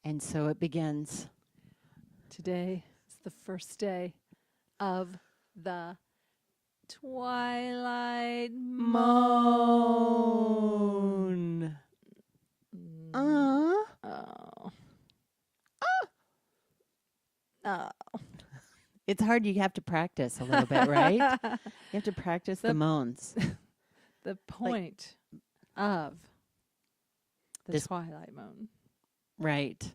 And so it begins. Today is the first day of the Twilight Moan. Oh. It's hard. You have to practice a little bit, right? You have to practice the moans. The point of the Twilight Moan. Right.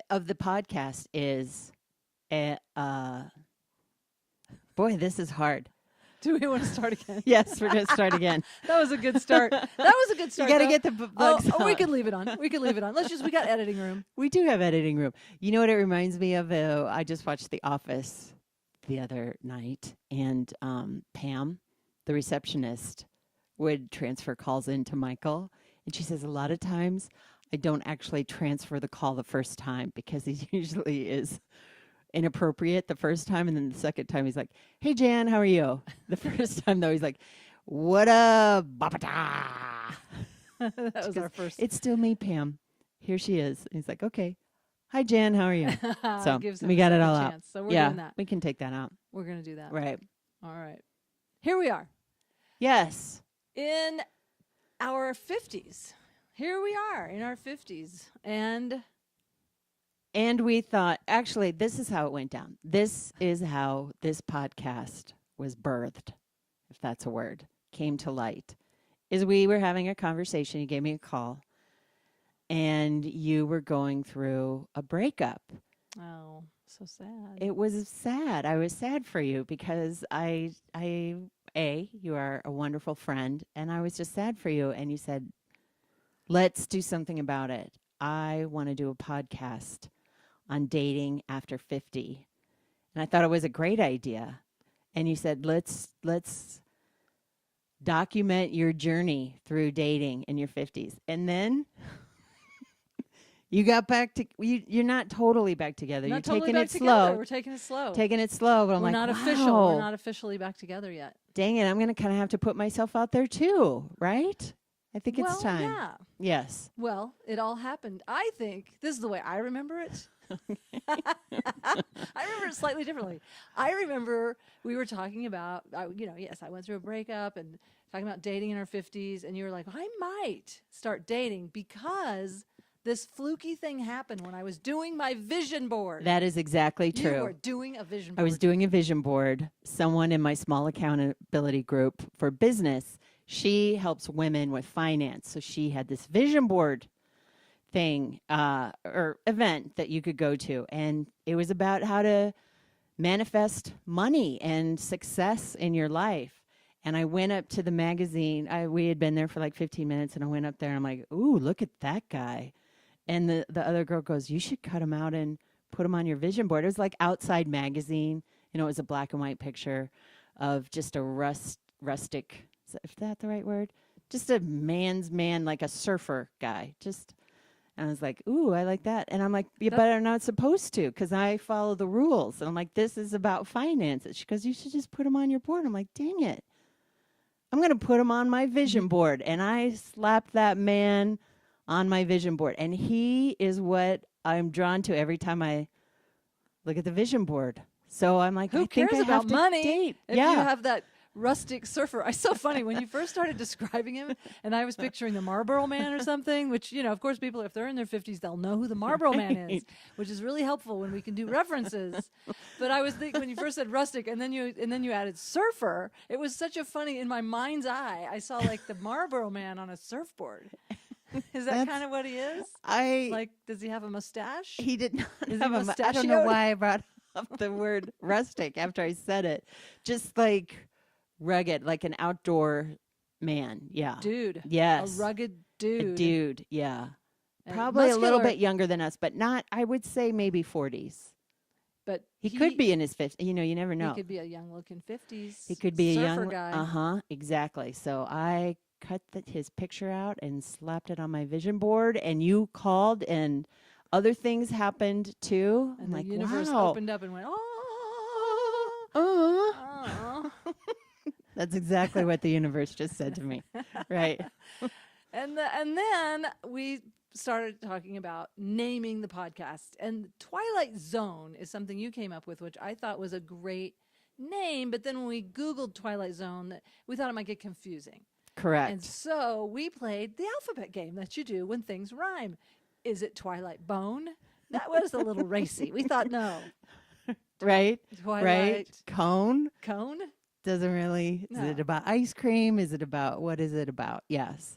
Of the podcast is, boy, this is hard. Do we want to start again? Yes, we're going to start again. That was a good start. You got to get the bugs we could leave it on. We got editing room. We do have editing room. You know what it reminds me of? I just watched The Office the other night, and Pam, the receptionist, would transfer calls into Michael. And she says, a lot of times I don't actually transfer the call the first time because he usually is inappropriate the first time, and then the second time he's like, hey Jan, how are you? The first time though he's like, what up, ba-ba-da? That was our first. It's still me, Pam, here she is. And he's like, okay, hi Jan, how are you? So we got it all out. So we're doing that. We can take that out. We're gonna do that. Right. All right, here we are. Yes, in our 50s. Here we are in our 50s, and we thought, actually, this is how it went down. This is how this podcast was birthed, if that's a word, came to light. Is we were having a conversation. You gave me a call, and you were going through a breakup. Oh, so sad. It was sad. I was sad for you because you are a wonderful friend, and I was just sad for you. And you said, let's do something about it. I want to do a podcast on dating after 50. And I thought it was a great idea. And you said, let's document your journey through dating in your 50s. And then you got back to, you're not totally back together. You're taking it slow. We're taking it slow. But I'm We're like, not wow. official. We're not officially back together yet. Dang it, I'm going to kind of have to put myself out there too, right? I think it's time. Yeah. Yes. Well, it all happened. I think this is the way I remember it. I remember it slightly differently. I remember we were talking about, yes, I went through a breakup and talking about dating in our 50s. And you were like, I might start dating because this fluky thing happened when I was doing my vision board. That is exactly true. You were doing a vision board. I was doing a vision board. Someone in my small accountability group for business, she helps women with finance. So she had this vision board thing or event that you could go to. And it was about how to manifest money and success in your life. And I went up to the magazine. We had been there for like 15 minutes, and I went up there, and I'm like, ooh, look at that guy. And the other girl goes, you should cut him out and put him on your vision board. It was like Outside Magazine. It was a black and white picture of just a rustic, is that the right word? Just a man's man, like a surfer guy. And I was like, ooh, I like that. And I'm like, yeah, but I'm not supposed to because I follow the rules. And I'm like, this is about finances. She goes, you should just put him on your board. I'm like, dang it. I'm going to put him on my vision board. And I slapped that man on my vision board. And he is what I'm drawn to every time I look at the vision board. So I'm like, who cares about money if you have that rustic surfer? It's so funny when you first started describing him, and I was picturing the Marlboro Man or something, which, of course, people, if they're in their 50s, they'll know who the Marlboro Man is, which is really helpful when we can do references. But I was thinking when you first said rustic, and then you added surfer, it was such a funny, in my mind's eye, I saw like the Marlboro Man on a surfboard. Is that kind of what he is? Does he have a mustache? He did not have a mustache. I don't know why I brought up the word rustic after I said it. Just like rugged, like an outdoor man. Yeah. Dude. Yes. A rugged dude. A dude, yeah. Probably a little bit younger than us, but not, I would say maybe 40s. But he could be in his 50s. You never know. He could be a young-looking 50s. He could be a young guy. Exactly. So I cut his picture out and slapped it on my vision board, and you called, and other things happened too. And I'm the universe opened up and went, That's exactly what the universe just said to me. Right. And then we started talking about naming the podcast. And Twilight Zone is something you came up with, which I thought was a great name. But then when we Googled Twilight Zone, we thought it might get confusing. Correct. And so we played the alphabet game that you do when things rhyme. Is it Twilight Bone? That was a little racy. We thought, no. Right? Twilight. Right? Cone? Cone? Doesn't really. No. Is it about ice cream? Is it about, what is it about? Yes.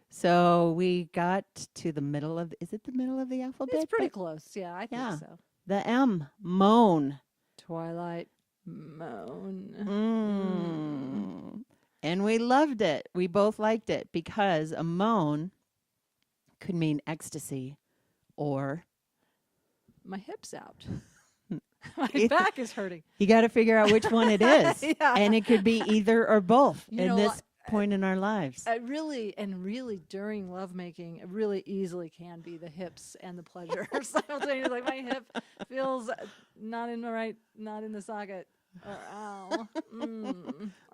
So we got to the middle of, is it the middle of the alphabet? It's pretty close. Yeah, I think so. The M, moan. Twilight Moan. And we loved it. We both liked it because a moan could mean ecstasy or My hip's out. My back is hurting. you got to figure out which one it is. Yeah. And it could be either or both You in know, this point in our lives. Really during lovemaking, it really easily can be the hips and the pleasure simultaneously. Like my hip feels not in the socket. Or ow.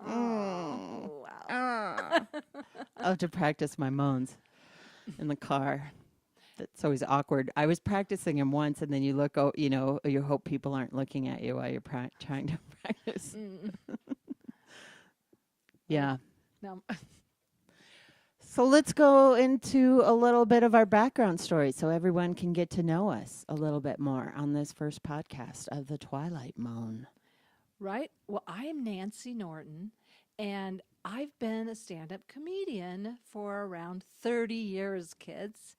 Oh, wow. I'll have to practice my moans in the car. That's always awkward. I was practicing them once, and then you look, you hope people aren't looking at you while you're trying to practice. Yeah. No. So let's go into a little bit of our background story so everyone can get to know us a little bit more on this first podcast of the Twilight Moan. Right? Well, I'm Nancy Norton, and I've been a stand-up comedian for around 30 years, kids.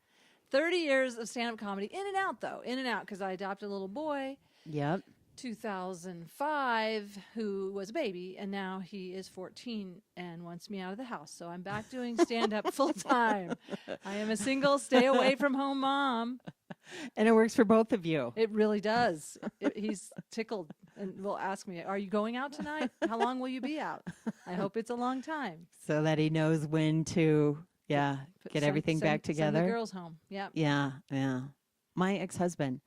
30 years of stand-up comedy. In and out, though. In and out, because I adopted a little boy. Yep. 2005, who was a baby, and now he is 14 and wants me out of the house. So I'm back doing stand-up full-time. I am a single, stay-away-from-home mom. And it works for both of you. It really does. He's tickled and will ask me, are you going out tonight? How long will you be out? I hope it's a long time. So that he knows when to, get everything back together. Send the girls home. Yeah. Yeah, yeah. My ex-husband,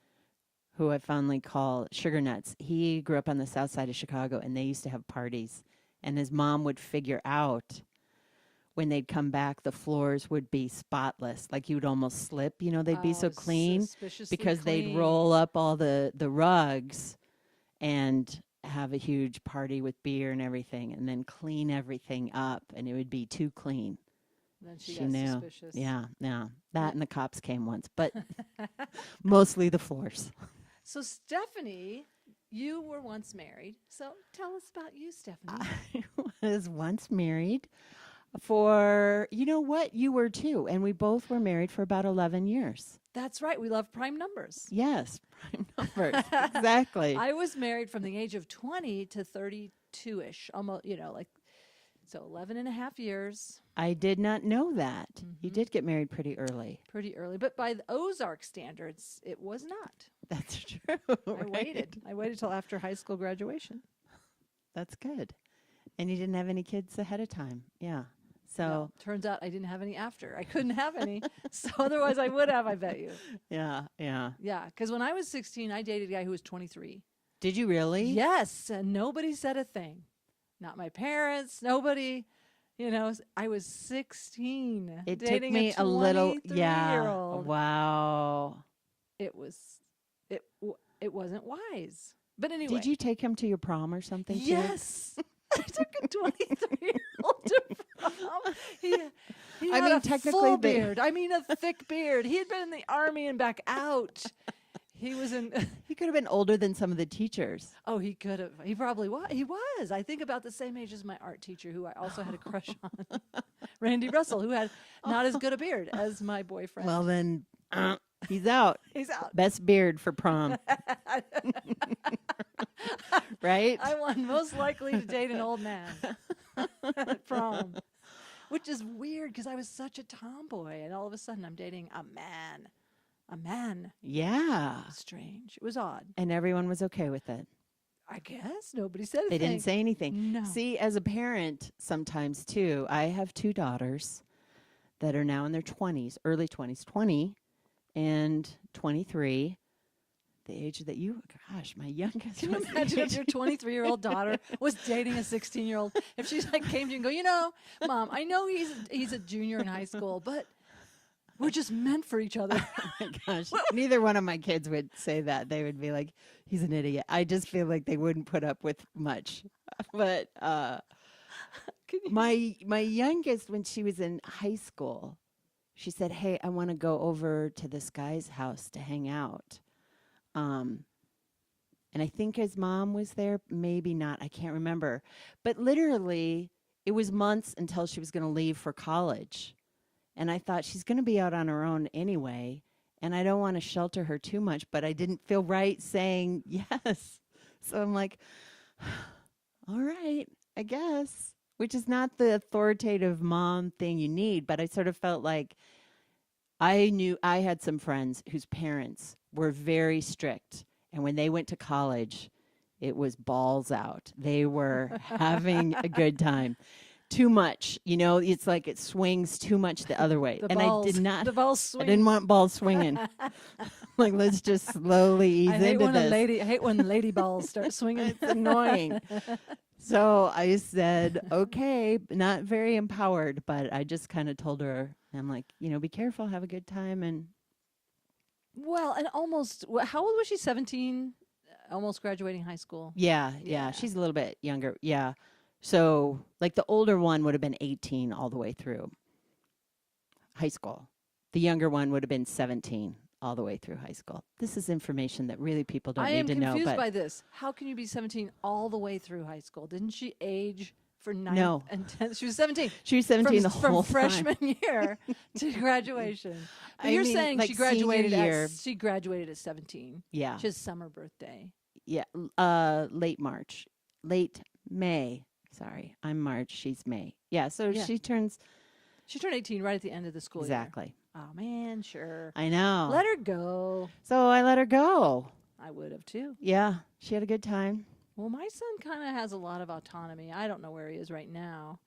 who I fondly call Sugar Nuts, he grew up on the south side of Chicago, and they used to have parties. And his mom would figure out when they'd come back, the floors would be spotless. Like you would almost slip, they'd be so clean because they'd roll up all the rugs and have a huge party with beer and everything and then clean everything up, and it would be too clean. Then she got knew. suspicious. Yeah. That and the cops came once, but mostly the floors. So Stephanie, you were once married. So tell us about you, Stephanie. I was once married for, you were too. And we both were married for about 11 years. That's right. We love prime numbers. Yes, prime numbers. Exactly. I was married from the age of 20 to 32-ish, almost, so 11 and a half years. I did not know that. You did get married pretty early. Pretty early. But by the Ozark standards, it was not. That's true. I waited till after high school graduation. That's good. And you didn't have any kids ahead of time. Yeah. So no, turns out I didn't have any after. I couldn't have any. So otherwise I would have, I bet you. Yeah. Yeah. Because when I was 16, I dated a guy who was 23. Did you really? Yes. And nobody said a thing. Not my parents, nobody. I was 16. It dating took me a little. Yeah. Wow. It wasn't wise. But anyway. Did you take him to your prom or something? Yes. I took a 23-year-old to prom. He had a technically full beard. I mean, a thick beard. He had been in the army and back out. He was in. He could have been older than some of the teachers. Oh, he could have. He probably was. He was. I think about the same age as my art teacher, who I also had a crush on, Randy Russell, who had not as good a beard as my boyfriend. Well, then he's out. He's out. Best beard for prom. Right? I won most likely to date an old man at prom, which is weird because I was such a tomboy, and all of a sudden I'm dating a man. A man. Yeah. Strange. It was odd. And everyone was okay with it. I guess. Nobody said They anything. didn't say anything. No. See, as a parent, sometimes too, I have two daughters that are now in their 20s, early 20s, 20 and 23. The age that my youngest. Can you imagine if your 23-year-old daughter was dating a 16-year-old? If she came to you and go, Mom, I know he's a junior in high school, but We're just meant for each other. Oh my gosh. Neither one of my kids would say that. They would be like, he's an idiot. I just feel like they wouldn't put up with much. But my youngest, when she was in high school, she said, hey, I want to go over to this guy's house to hang out. And I think his mom was there. Maybe not. I can't remember. But literally, it was months until she was going to leave for college. And I thought she's going to be out on her own anyway. And I don't want to shelter her too much, but I didn't feel right saying yes. So I'm like, all right, I guess, which is not the authoritative mom thing you need. But I sort of felt like I knew I had some friends whose parents were very strict. And when they went to college, it was balls out. They were having a good time. Too much, it's like it swings too much the other way. I did not. The balls swing. I didn't want balls swinging. Like, let's just slowly ease into this. I hate when lady balls start swinging. It's annoying. So I said, okay, not very empowered, but I just kind of told her, I'm like, be careful, have a good time. And well, and almost, how old was she? 17? Almost graduating high school. Yeah. She's a little bit younger. Yeah. So, like, the older one would have been 18 all the way through high school. The younger one would have been 17 all the way through high school. This is information that really people don't need to know. I am confused by this. How can you be 17 all the way through high school? Didn't she age for 9th and 10th? She was 17. She was 17 the whole from freshman year to graduation. But you're saying like she graduated at 17. Yeah. She has summer birthday. Yeah. Late May. Sorry, I'm March. She's May. Yeah, so she turned 18 right at the end of the school year. Exactly. Oh, man, sure. I know. Let her go. So I let her go. I would have, too. Yeah, she had a good time. Well, my son kind of has a lot of autonomy. I don't know where he is right now.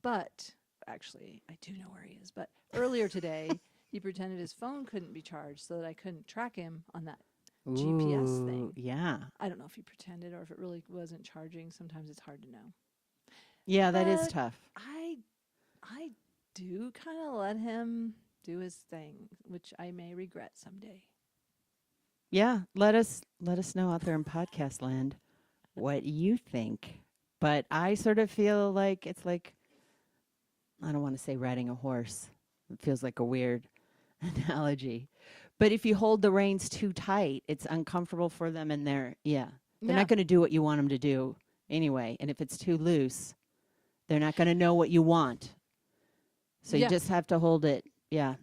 But, actually, I do know where he is. But earlier today, he pretended his phone couldn't be charged so that I couldn't track him on that GPS thing. Yeah. I don't know if he pretended or if it really wasn't charging. Sometimes it's hard to know. Yeah, that is tough. I do kind of let him do his thing, which I may regret someday. Yeah, let us know out there in podcast land what you think. But I sort of feel like it's like, I don't want to say riding a horse. It feels like a weird analogy. But if you hold the reins too tight, it's uncomfortable for them, and they're not going to do what you want them to do anyway. And if it's too loose, they're not going to know what you want. So you just have to hold it,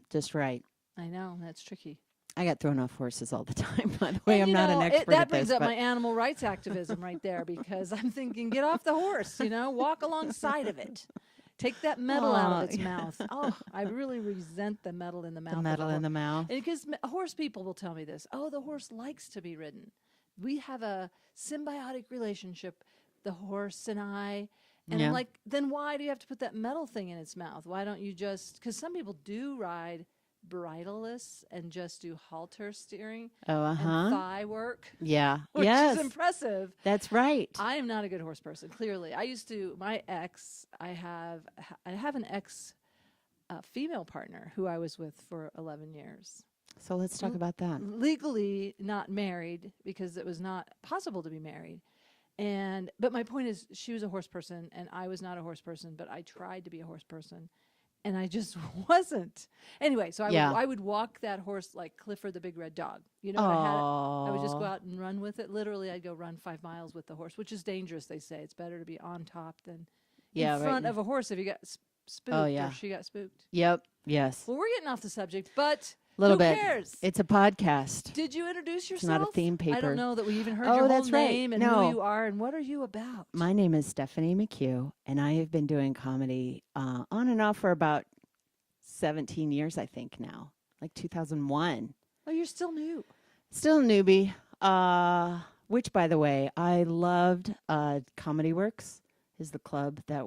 just right. I know, that's tricky. I got thrown off horses all the time, by the way. I'm not an expert at this. That brings up my animal rights activism right there, because I'm thinking, get off the horse, walk alongside of it. Take that metal out of its mouth. Oh, I really resent the metal in the mouth. The metal in the mouth. Because horse people will tell me this. Oh, the horse likes to be ridden. We have a symbiotic relationship, the horse and I. And I'm like, then why do you have to put that metal thing in its mouth? Why don't you just, because some people do ride bridleless and just do halter steering and thigh work. Yeah. Which is impressive. That's right. I am not a good horse person, clearly. I have an ex female partner who I was with for 11 years. So let's talk about that. Legally not married, because it was not possible to be married. But my point is, she was a horse person and I was not a horse person, but I tried to be a horse person and I just wasn't. Anyway, so I would walk that horse like Clifford the Big Red Dog. I would just go out and run with it. Literally, I'd go run 5 miles with the horse, which is dangerous, they say. It's better to be on top than in front of a horse if you got spooked or she got spooked. Yep. Yes. Well, we're getting off the subject, but Who bit. Cares? It's a podcast. Did you introduce yourself? It's not a theme paper. I don't know that we even heard your whole name and who you are and what are you about. My name is Stephanie McHugh, and I have been doing comedy on and off for about 17 years, I think now, like 2001. Oh, you're still new. Still a newbie, which, by the way, I loved. Comedy Works is the club that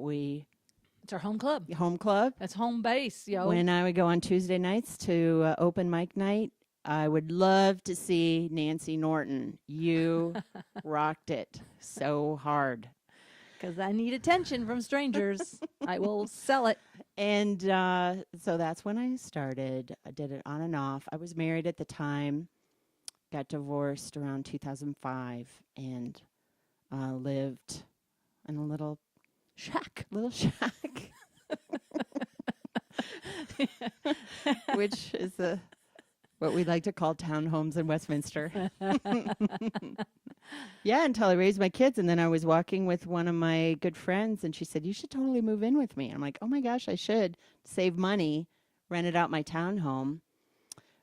It's our home club. Home club. That's home base, yo. When I would go on Tuesday nights to open mic night, I would love to see Nancy Norton. You rocked it so hard. Because I need attention from strangers. I will sell it. And so that's when I started. I did it on and off. I was married at the time, got divorced around 2005, and lived in a little shack. Which is what we like to call townhomes in Westminster. Yeah, until I raised my kids. And then I was walking with one of my good friends, and she said, you should totally move in with me. And I'm like, oh my gosh, I should. Save money, rented out my townhome,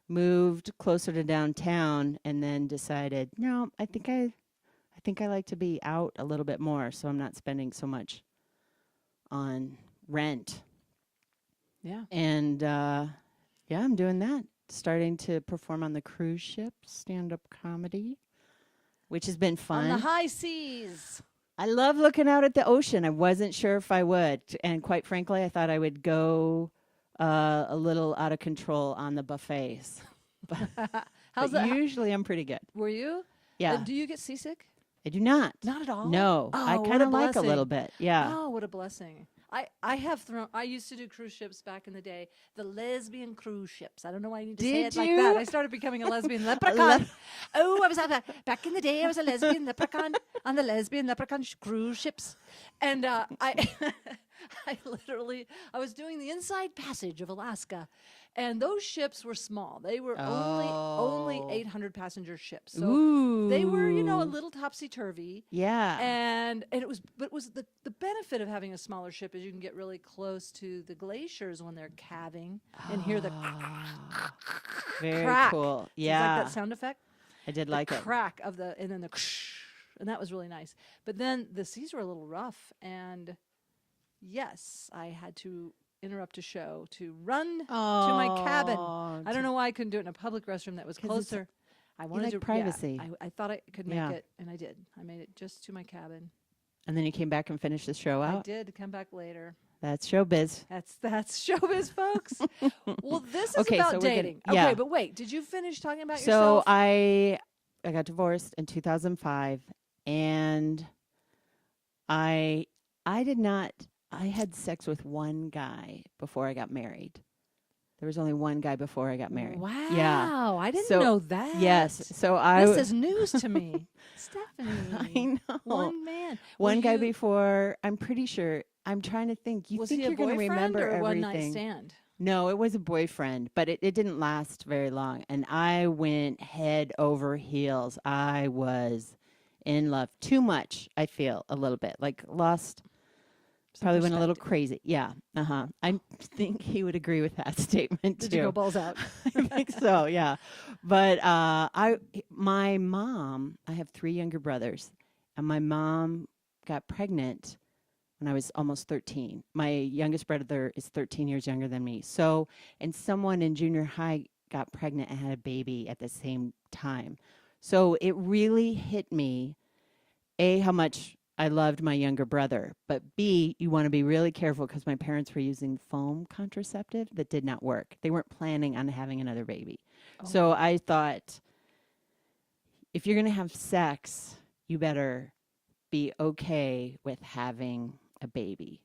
moved closer to downtown, and then decided, no, I think I like to be out a little bit more, so I'm not spending so much on rent. Yeah. And I'm doing that. Starting to perform on the cruise ship, stand-up comedy, which has been fun. On the high seas. I love looking out at the ocean. I wasn't sure if I would. And quite frankly, I thought I would go a little out of control on the buffets. But usually I'm pretty good. Were you? Yeah. Do you get seasick? I do not. Not at all? No. Oh, I what kind a of like a blessing. little bit. Yeah. Oh, what a blessing. I used to do cruise ships back in the day, the lesbian cruise ships. I don't know why I need to say it Did like you? that. I started becoming a lesbian leprechaun. I was back in the day. I was a lesbian leprechaun on the lesbian leprechaun cruise ships, and I was doing the inside passage of Alaska, and those ships were small. They were only 800 passenger ships, so they were a little topsy turvy. Yeah. And it was the benefit of having a smaller ship is you can get really close to the glaciers when they're calving and hear the Very crack. cool. It's Yeah. like that sound effect. I did The like it. crack of and then the and that was really nice. But then the seas were a little rough, and yes, I had to interrupt a show to run to my cabin. I don't know why I couldn't do it in a public restroom that was 'Cause it's- closer. I wanted like to privacy. Yeah, I thought I could make Yeah. it, and I did. I made it just to my cabin. And then you came back and finished the show I out. did come back later. That's showbiz. That's showbiz, folks. Well, this is Okay, so about we're gonna- dating. yeah. Okay, but wait, did you finish talking about So yourself? I got divorced in 2005, and I did not. I had sex with one guy before I got married. There was only one guy before I got married. Wow, Yeah. I didn't So- know that. Yes. So This is news to me. Stephanie. I know. One man. One Were guy you- before. I'm pretty sure. I'm trying to think. You was think he a you're going to boyfriend remember or everything? one night stand? No, it was a boyfriend, but it didn't last very long. And I went head over heels. I was in love too much, I feel, a little bit. Like lost, Some probably went a little perspective. crazy. Yeah. Uh-huh. I think he would agree with that statement, Did too. you go balls out? I think so, yeah. But my mom, I have 3 younger brothers, and my mom got pregnant when I was almost 13. My youngest brother is 13 years younger than me. So, and someone in junior high got pregnant and had a baby at the same time. So it really hit me, A, how much I loved my younger brother, but B, you want to be really careful because my parents were using foam contraceptive that did not work. They weren't planning on having another baby. So I thought, if you're going to have sex, you better be okay with having a baby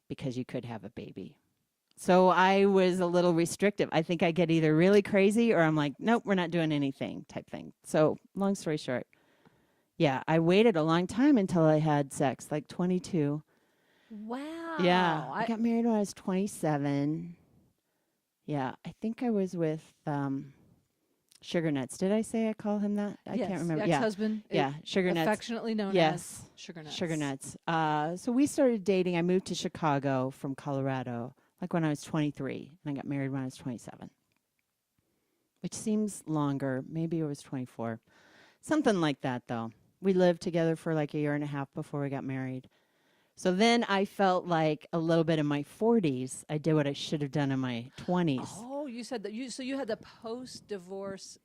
because you could have a baby. So I was a little restrictive. I think I get either really crazy or I'm like, nope, we're not doing anything type thing. So long story short, yeah, I waited a long time until I had sex, like 22. Wow. Yeah, I got married when I was 27. Yeah, I think I was with Sugar Nuts. Did I say I call him that? I can't remember. Ex-husband. Yeah, Sugar Nuts. Affectionately known Yes. as Sugar Nuts. Sugar Nuts. So we started dating. I moved to Chicago from Colorado, like when I was 23, and I got married when I was 27, which seems longer. Maybe it was 24. Something like that, though. We lived together for like a year and a half before we got married. So then I felt like a little bit in my 40s, I did what I should have done in my 20s. Oh, you said that you had the post-divorce.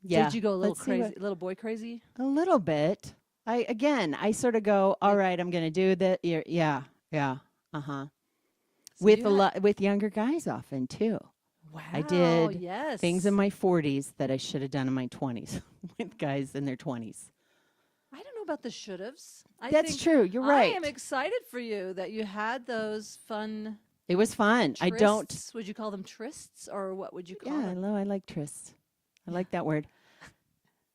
Yeah. Did you go a little Let's see crazy, little boy crazy? A little bit. I sort of go, all right, I'm going to do that. Yeah. Uh-huh. So With you a had- lot with younger guys often too. Wow. I did Yes. Things in my 40s that I should have done in my 20s with guys in their 20s. I don't know about the should-haves. That's true. You're right. I am excited for you that you had those fun. It was fun. Trysts. Would you call them trysts, or what would you call them? Yeah, I like trysts. I like that word.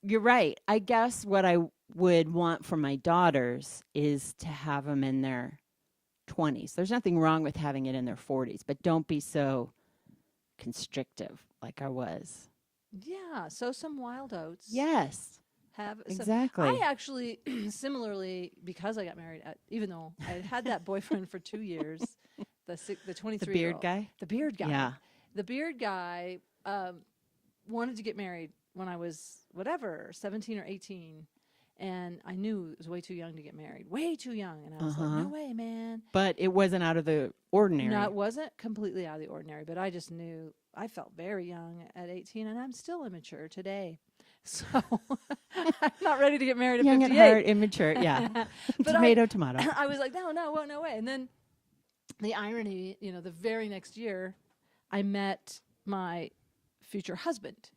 You're right. I guess what I would want for my daughters is to have them in their 20s. There's nothing wrong with having it in their 40s, but don't be so constrictive like I was. Yeah. So some wild oats. Yes. Exactly. I actually, similarly, because I got married, even though I had that boyfriend for 2 years, the 23-year-old. The beard guy? The beard guy. Yeah. The beard guy wanted to get married when I was, 17 or 18. And I knew it was way too young to get married. Way too young. And I was like, no way, man. But it wasn't out of the ordinary. No, it wasn't completely out of the ordinary. But I just knew I felt very young at 18. And I'm still immature today. So I'm not ready to get married at 58. Young at heart, immature. Yeah. Tomato. I was like, no way. And then the irony, the very next year, I met my future husband.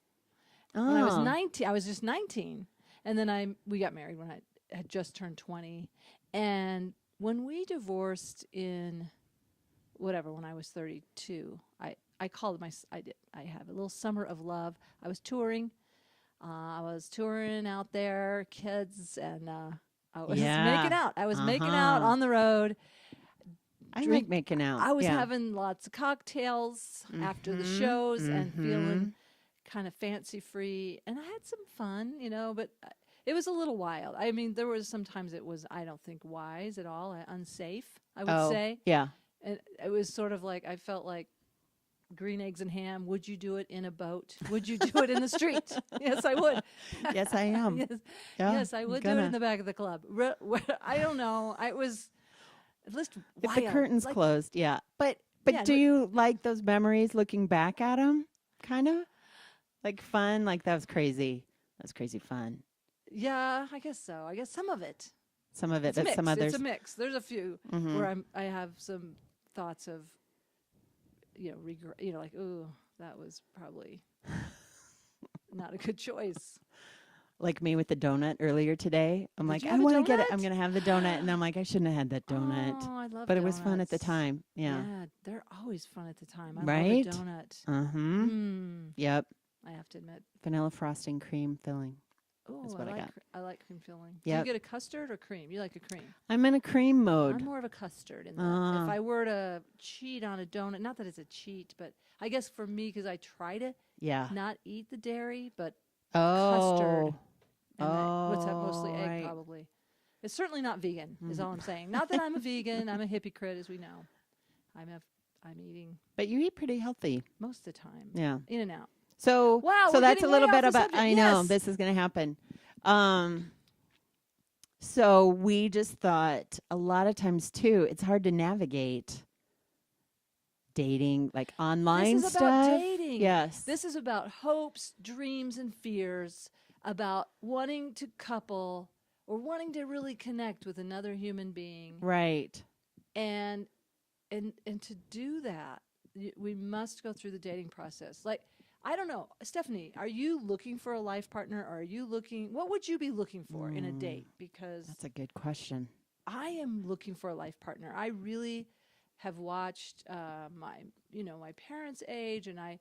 When I was 19, I was just 19. And then we got married when I had just turned 20. And when we divorced when I was 32, I called I have a little summer of love. I was touring. I was touring out there, kids, and I was making out. I was making out on the road. I like making out. I was having lots of cocktails after the shows and feeling kind of fancy-free. And I had some fun, but it was a little wild. I mean, there was sometimes it was, I don't think, wise at all, unsafe, I would say. Yeah. And it was sort of like, I felt like green eggs and ham. Would you do it in a boat? Would you do it in the street? Yes, I would. Yes, I am. Yes, I would do it in the back of the club. I don't know. I was at least wild. If the curtains closed, yeah. But do you like those memories looking back at them? Kind of? Like fun? Like that was crazy. That was crazy fun. Yeah, I guess so. I guess some of it. Some of it, but some others. It's a mix. There's a few where I have some thoughts of regret, like, ooh, that was probably not a good choice. Like me with the donut earlier today. I'm like, I want to get it. I'm going to have the donut. And I'm like, I shouldn't have had that donut. Oh, I love But donuts. It was fun at the time. Yeah. Yeah, they're always fun at the time. I right? love a donut. Yep. I have to admit. Vanilla frosting, cream filling. Oh, That's what I got. I like cream filling. Yep. Do you get a custard or cream? You like a cream. I'm in a cream mode. I'm more of a custard. If I were to cheat on a donut, not that it's a cheat, but I guess for me, because I try to not eat the dairy, but custard. What's that? Mostly egg, probably. It's certainly not vegan, is all I'm saying. Not that I'm a vegan. I'm a hypocrite, as we know. I'm eating. But you eat pretty healthy. Most of the time. Yeah. In and out. So, wow, so that's a little bit about, subject. I know, this is going to happen. So we just thought a lot of times, too, it's hard to navigate dating, like online stuff. This is about dating. Yes. This is about hopes, dreams, and fears, about wanting to couple or wanting to really connect with another human being. Right. And to do that, we must go through the dating process. Like, I don't know, Stephanie, are you looking for a life partner, or what would you be looking for in a date? Because that's a good question. I am looking for a life partner. I really have watched my parents age, and I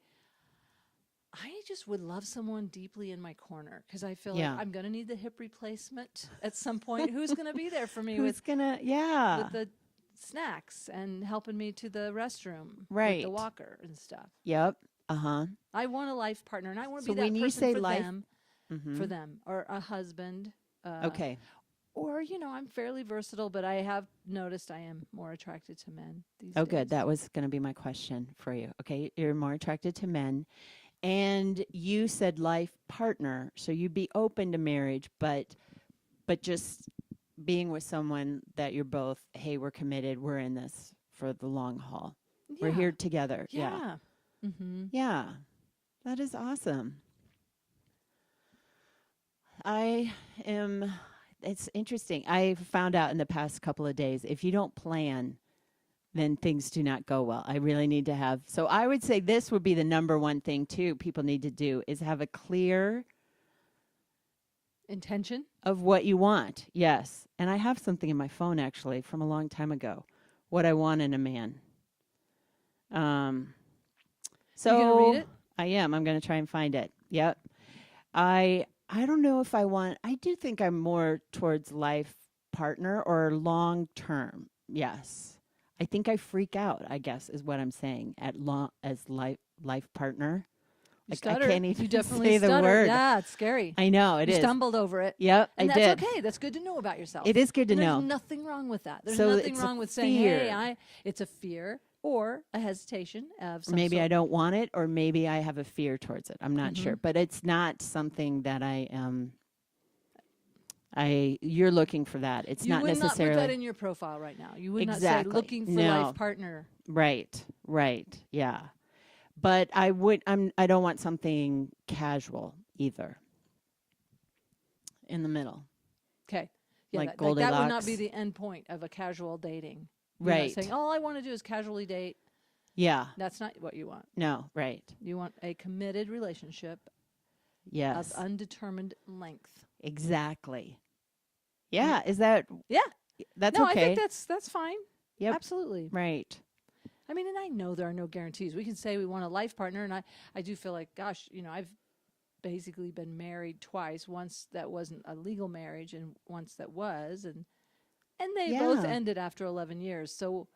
just would love someone deeply in my corner, because I feel like I'm going to need the hip replacement at some point. Who's going to be there for me with the snacks and helping me to the restroom, with the walker and stuff. Yep. I want a life partner, and I want to be when that you person say for them, or a husband. Okay. Or, I'm fairly versatile, but I have noticed I am more attracted to men these days. Oh, good. That was going to be my question for you. Okay. You're more attracted to men. And you said life partner. So you'd be open to marriage, but just being with someone that you're both, hey, we're committed. We're in this for the long haul. Yeah. We're here together. Yeah. Mm-hmm. Yeah. That is awesome. It's interesting. I found out in the past couple of days, if you don't plan, then things do not go well. I really need to have. So I would say this would be the number one thing, too, people need to do, is have a clear intention. of what you want. Yes. And I have something in my phone actually from a long time ago. What I want in a man. So You gonna read it? I am. I'm going to try and find it. Yep. I don't know if I do think I'm more towards life partner or long term. Yes. I think I freak out, I guess is what I'm saying as life partner. You Like stuttered. I can't even You definitely say the stuttered. word. Yeah, it's scary. I know it you is. stumbled over it. Yep, And I that's did. okay. That's good to know about yourself. It is good to and know. There's nothing wrong with that. There's So nothing it's wrong a with saying, "Hey, fear. it's a fear or a hesitation of some Maybe sort." I don't want it, or maybe I have a fear towards it. I'm not sure, Mhm. but it's not something that I am. You're looking for that. It's You not would necessarily not put that in your profile right now. You would not Exactly. say looking for No. life partner. right. Yeah, but I would. I don't want something casual either. In the middle, Okay. Yeah, like that would not Goldilocks. be the end point of a casual dating. You're Right. not saying, all I want to do is casually date. Yeah. That's not what you want. No. Right. You want a committed relationship Yes. of undetermined length. Exactly. Yeah. Is that? Yeah. That's No, okay. I think that's fine. Yep. Absolutely. Right. I mean, and I know there are no guarantees. We can say we want a life partner, and I do feel like, gosh, I've basically been married twice. Once that wasn't a legal marriage, and once that was, and they both Yeah. ended after 11 years. So,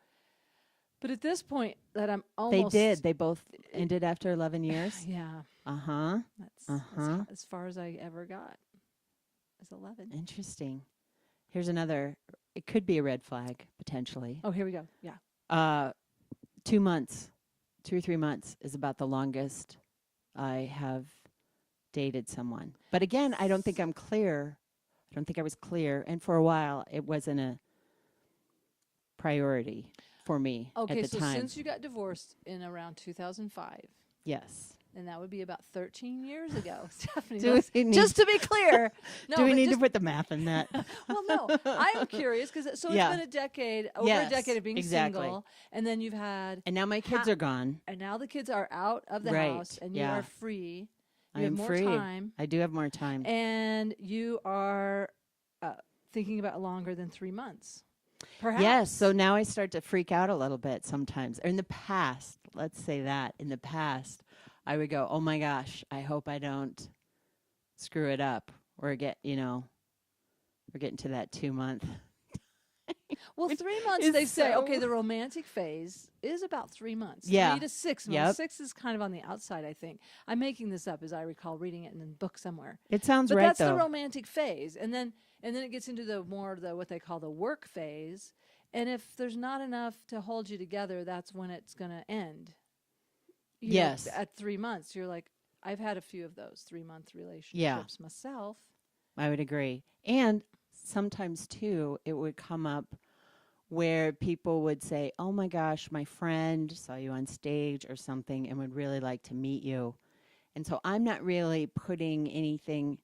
but at this point, that I'm They almost did. They both ended after 11 years. yeah. Uh-huh. That's as far as I ever got. Is 11. Interesting. Here's another. It could be a red flag, potentially. Oh, here we go. Yeah. 2 months, 2 or 3 months is about the longest I have dated someone. But again, I don't think I'm clear. I don't think I was clear. And for a while, it wasn't a priority for me Okay, at the so time. since you got divorced in around 2005, Yes. and that would be about 13 years ago. Stephanie, Do we need- just to be clear. No, Do we but need just, to put the math in that? well, no. I'm curious because it's Yeah. been a decade, over Yes, a decade of being exactly. single, and then you've had, And now my kids are gone. and now the kids are out of the Right, house, and you yeah. are free. You I'm have more free. time, I do have more time. and you are thinking about longer than 3 months. Perhaps. Yes. So now I start to freak out a little bit sometimes. Or in the past, let's say that. In the past, I would go, oh my gosh, I hope I don't screw it up or get, we're getting to that 2 month. Well, 3 months, is they say, so- okay, the romantic phase is about 3 months. Yeah. 3 to 6 months. Yep. 6 is kind of on the outside, I think. I'm making this up as I recall reading it in a book somewhere. It sounds But right, that's though. the romantic phase. And then it gets into the what they call the work phase. And if there's not enough to hold you together, that's when it's going to end. You know, Yes. at 3 months, you're like, I've had a few of those 3-month relationships myself. I would agree. And sometimes, too, it would come up where people would say, oh my gosh, my friend saw you on stage or something and would really like to meet you. And so I'm not really putting anything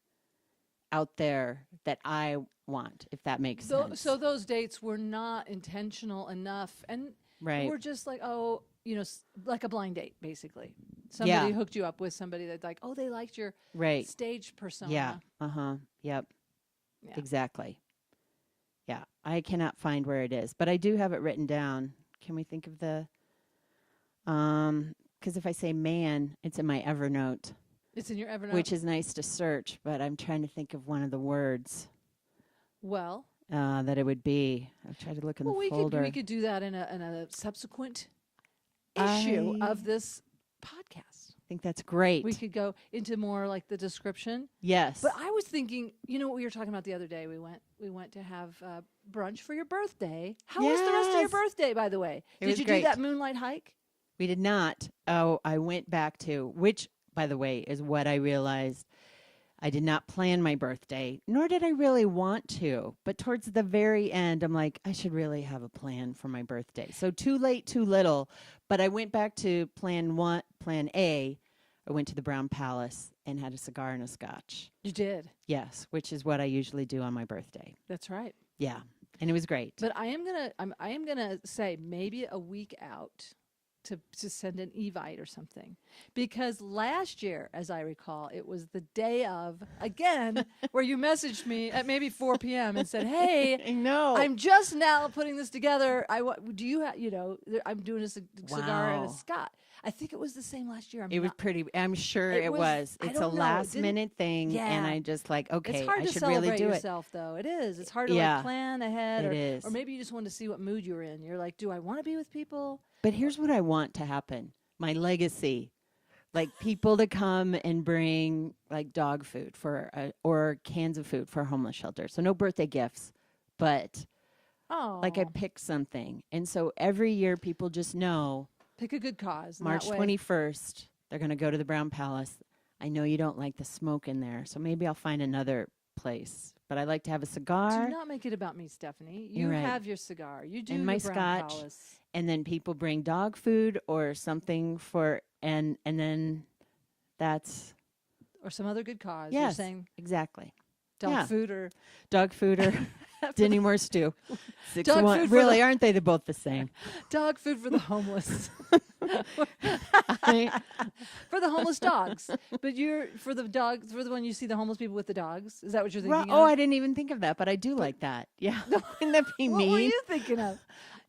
out there that I want, if that makes sense. So those dates were not intentional enough. And right. we're just like, like a blind date, basically. Somebody hooked you up with somebody that's like, they liked your right. stage persona. Yeah. Yep. Yeah. Exactly. Yeah. I cannot find where it is, but I do have it written down. Can we think of the, because if I say man, it's in my Evernote. It's in your Evernote. Which is nice to search, but I'm trying to think of one of the words Well, that it would be. I've tried to look in the folder. we could do that in a subsequent issue of this podcast. I think that's great. We could go into more like the description. Yes. But I was thinking, what we were talking about the other day? We went to have brunch for your birthday. How was the rest of your Yes. birthday, by the way? It Did was you great. do that moonlight hike? We did not. Oh, I went back to, which, by the way, is what I realized. I did not plan my birthday, nor did I really want to. But towards the very end, I'm like, I should really have a plan for my birthday. So too late, too little. But I went back to plan A. I went to the Brown Palace and had a cigar and a scotch. You did. Yes, which is what I usually do on my birthday. That's right. Yeah, and it was great. But I am gonna say maybe a week out, to send an Evite or something. Because last year, as I recall, it was the day of, again, where you messaged me at maybe 4 p.m. and said, hey, I know. I'm just now putting this together. Do you have, I'm doing a cigar and a Wow. Scott. I think it was the same last year. I'm sure it was. I It's a don't know. last minute thing. Yeah. And I just like, okay, It's hard I to should celebrate really do it. yourself, though. It is. It's hard to Yeah. plan ahead. It is. Or maybe you just wanted to see what mood you're in. You're like, do I want to be with people? But here's what I want to happen. My legacy. Like people to come and bring like dog food or cans of food for a homeless shelter. So no birthday gifts, but like I pick something. And so every year people just know Pick a good cause. March 21st, they're going to go to the Brown Palace. I know you don't like the smoke in there, so maybe I'll find another place. But I like to have a cigar. Do not make it about me, Stephanie. You You're right. have your cigar. You do And your my Brown scotch. Palace. And then people bring dog food or something for, and then that's, Or some other good cause. yes, You're saying exactly. dog Yeah. food or Dog food or Dinny Moore stew. 6 Dog one. food for Really, the- aren't they both the same? dog food for the homeless. I- For the homeless dogs. But you're for the one you see the homeless people with the dogs. Is that what you're thinking oh, of? I didn't even think of that, but I do like that. Yeah. Wouldn't that be What mean? were you thinking of?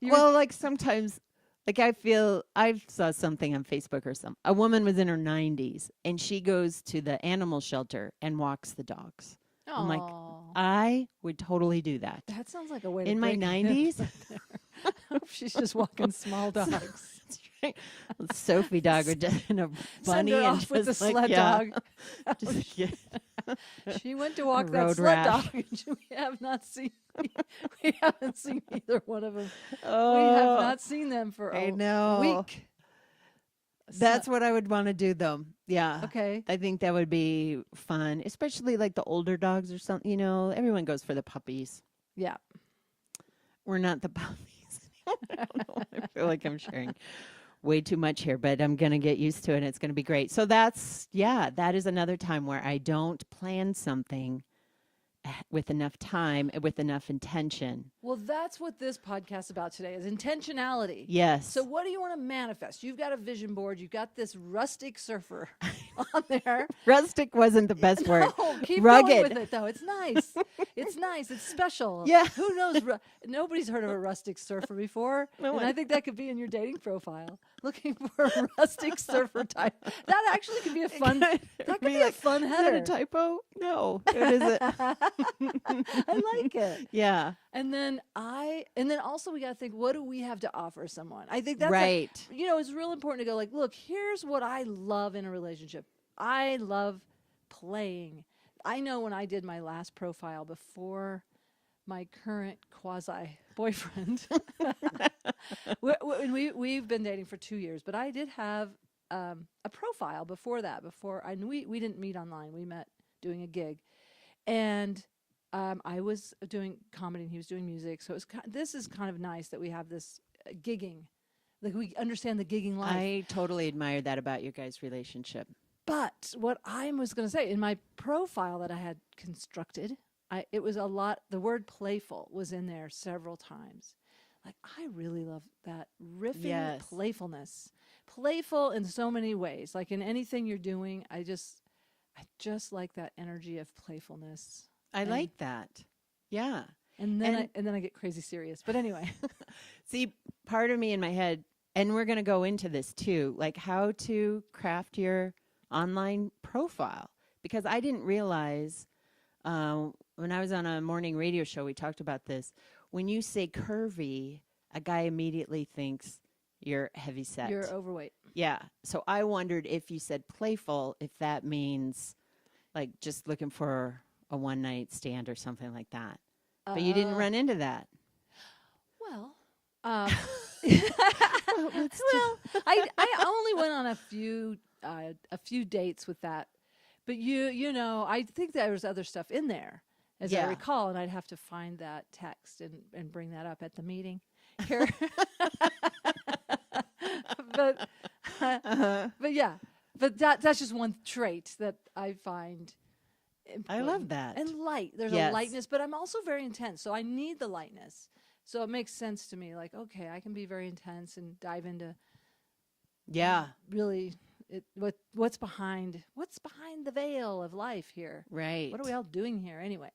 Well, like sometimes, like I saw something on Facebook or something. A woman was in her 90s and she goes to the animal shelter and walks the dogs. I'm like, Aw. I would totally do that. That sounds like a way to In my break a hip 90s? right there. I hope she's just walking small dogs. That's right. Sophie dog would just in a bunny Send her and off with the just like, sled yeah. dog. Just get- She went to walk that road sled rash. dog, and we haven't seen either one of them. oh, We have not seen them for I a know. week. That's what I would want to do, though. Yeah. Okay. I think that would be fun, especially like the older dogs or something. You know, everyone goes for the puppies. Yeah. We're not the puppies. I don't know. I feel like I'm sharing way too much here, but I'm going to get used to it. And it's going to be great. So that is another time where I don't plan something with enough time, with enough intention. Well, that's what this podcast is about today is intentionality. Yes. So what do you want to manifest? You've got a vision board. You've got this rustic surfer on there. Rustic wasn't the best word. No, keep Rugged. going with it, though. It's nice. It's nice. It's special. Yeah. Who knows? Nobody's heard of a rustic surfer before. No And one. I think that could be in your dating profile. Looking for a rustic surfer type. That actually could be a fun. That could be a fun Is header. that a typo? No, it isn't. I like it. Yeah. And then also we got to think, what do we have to offer someone? I think that's Right. it's real important to go like, look, here's what I love in a relationship. I love playing. I know when I did my last profile before my current quasi boyfriend, we've been dating for 2 years, but I did have a profile before that. We didn't meet online. We met doing a gig, and I was doing comedy and he was doing music. So this is kind of nice that we have this gigging, like we understand the gigging life. I totally admire that about your guys' relationship. But what I was going to say in my profile that I had constructed, it was a lot. The word playful was in there several times. Like I really love that riffing Yes. playfulness, playful in so many ways. Like in anything you're doing, I just like that energy of playfulness. I like that. Yeah. And then I get crazy serious. But anyway, See, part of me in my head, and we're going to go into this too, like how to craft your online profile. Because I didn't realize when I was on a morning radio show, we talked about this. When you say curvy, a guy immediately thinks you're heavy set. you're overweight. Yeah. So I wondered if you said playful, if that means like just looking for a one night stand or something like that. But you didn't run into that. Well, I only went on a few dates with that, but I think there was other stuff in there, as I Yeah. recall, and I'd have to find that text and bring that up at the meeting here. But yeah, but that's just one trait that I find important. I love that. And light. There's Yes. a lightness, but I'm also very intense, so I need the lightness. So it makes sense to me. Like, okay, I can be very intense and dive into Yeah. really what's behind the veil of life here. Right. What are we all doing here anyway?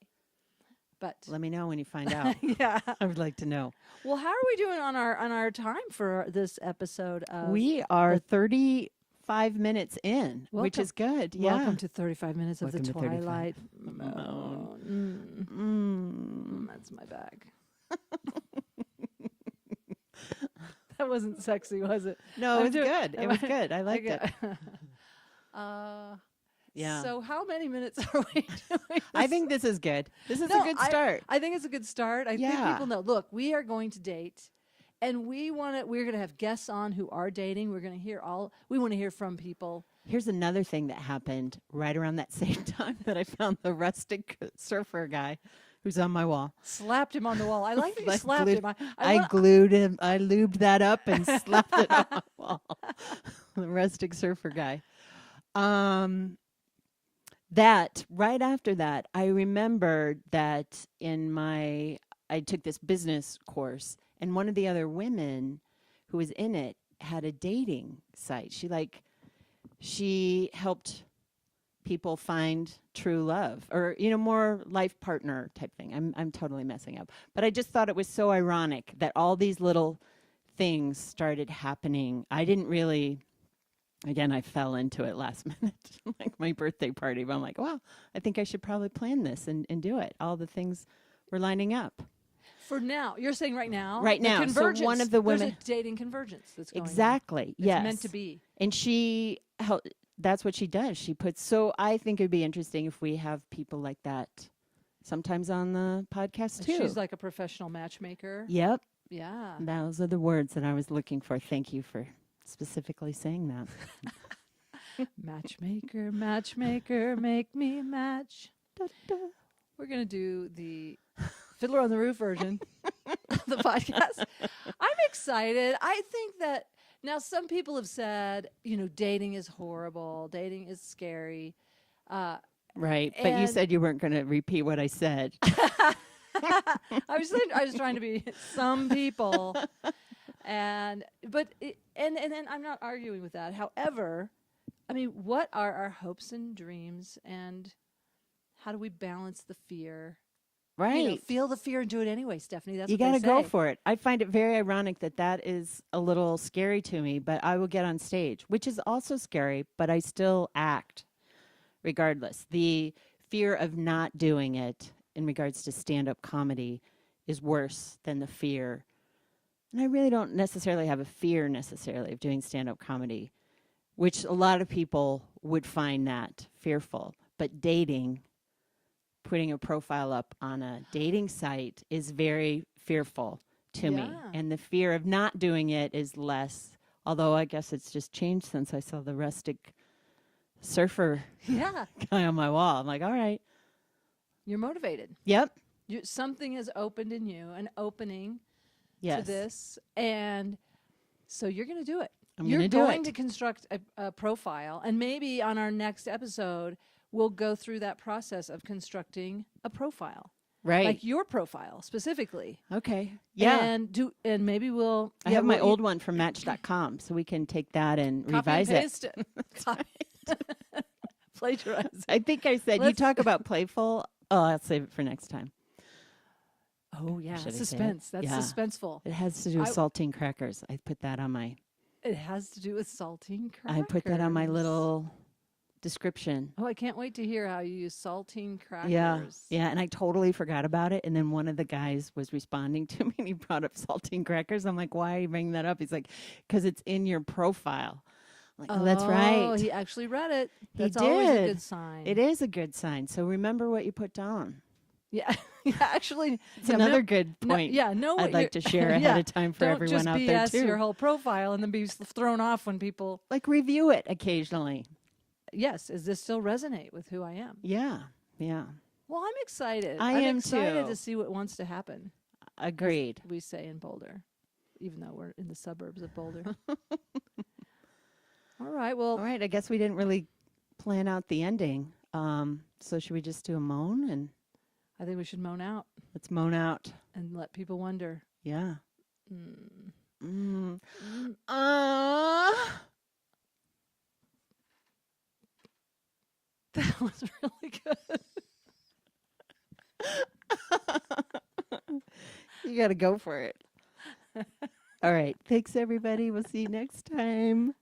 But let me know when you find out. Yeah. I would like to know. Well, how are we doing on our time for this episode of We are 35 minutes in, which is good. Yeah. Welcome to 35 minutes of Welcome the to 35. Twilight Moan. That's my bag. That wasn't sexy, was it? No, it was good. It was good. I liked it. Yeah. So how many minutes are we doing? I think this is good. This is a good start. I think it's a good start. I think people know, look, we are going to date, and we're going to have guests on who are dating. We want to hear from people. Here's another thing that happened right around that same time that I found the rustic surfer guy who's on my wall. Slapped him on the wall. I like that you slapped him. I glued him. I lubed that up and slapped it on my wall. The rustic surfer guy. That right after that, I remembered that I took this business course, and one of the other women who was in it had a dating site. She helped people find true love, or more life partner type thing. I'm totally messing up, but I just thought it was so ironic that all these little things started happening. I didn't really. Again, I fell into it last minute, like my birthday party. But I'm like, well, I think I should probably plan this and do it. All the things were lining up. For now, you're saying right now? Right now. So one of the women. There's a dating convergence that's going on. Exactly. Yes. It's meant to be. And that's what she does. So I think it'd be interesting if we have people like that sometimes on the podcast too. She's like a professional matchmaker. Yep. Yeah. Those are the words that I was looking for. Thank you for specifically saying that. Matchmaker, matchmaker, make me match. Da, da. We're going to do the Fiddler on the Roof version of the podcast. I'm excited. I think that now some people have said, dating is horrible. Dating is scary. Right. But you said you weren't going to repeat what I said. I was trying to be some people. And then I'm not arguing with that. However, I mean, what are our hopes and dreams, and how do we balance the fear? Right. Feel the fear and do it anyway, Stephanie. That's you got to go for it. I find it very ironic that is a little scary to me, but I will get on stage, which is also scary, but I still act regardless. The fear of not doing it in regards to stand-up comedy is worse than the fear. And I really don't necessarily have a fear necessarily of doing stand-up comedy, which a lot of people would find that fearful. But dating, putting a profile up on a dating site is very fearful to me. And the fear of not doing it is less, although I guess it's just changed since I saw the rustic surfer guy on my wall. I'm like, all right. You're motivated. Yep. Something has opened in you, an opening to this, and so you're going to do it. You're going to construct a profile, and maybe on our next episode, we'll go through that process of constructing a profile. Right. Like your profile specifically. Okay. Yeah. And maybe we'll... I have my old one from Match.com, so we can take that and revise it. Plagiarize it. I think I said, you talk about playful. Oh, I'll save it for next time. Oh, yeah. Suspense. That's suspenseful. It has to do with saltine crackers. I put that on my... It has to do with saltine crackers. I put that on my little description. Oh, I can't wait to hear how you use saltine crackers. Yeah, and I totally forgot about it. And then one of the guys was responding to me, and he brought up saltine crackers. I'm like, why are you bringing that up? He's like, because it's in your profile. I'm like, oh, that's right. He actually read it. That's always a good sign. It is a good sign. So remember what you put down. Yeah, actually, it's another good point. I'd like to share ahead of time for everyone out there too. Don't just BS your whole profile and then be thrown off when people review it occasionally. Yes, does this still resonate with who I am? Yeah. Well, I'm excited. I'm excited too. to see what wants to happen. Agreed. We say in Boulder, even though we're in the suburbs of Boulder. All right. I guess we didn't really plan out the ending. So should we just do a moan? And I think we should moan out. Let's moan out. And let people wonder. Yeah. That was really good. You got to go for it. All right. Thanks, everybody. We'll see you next time.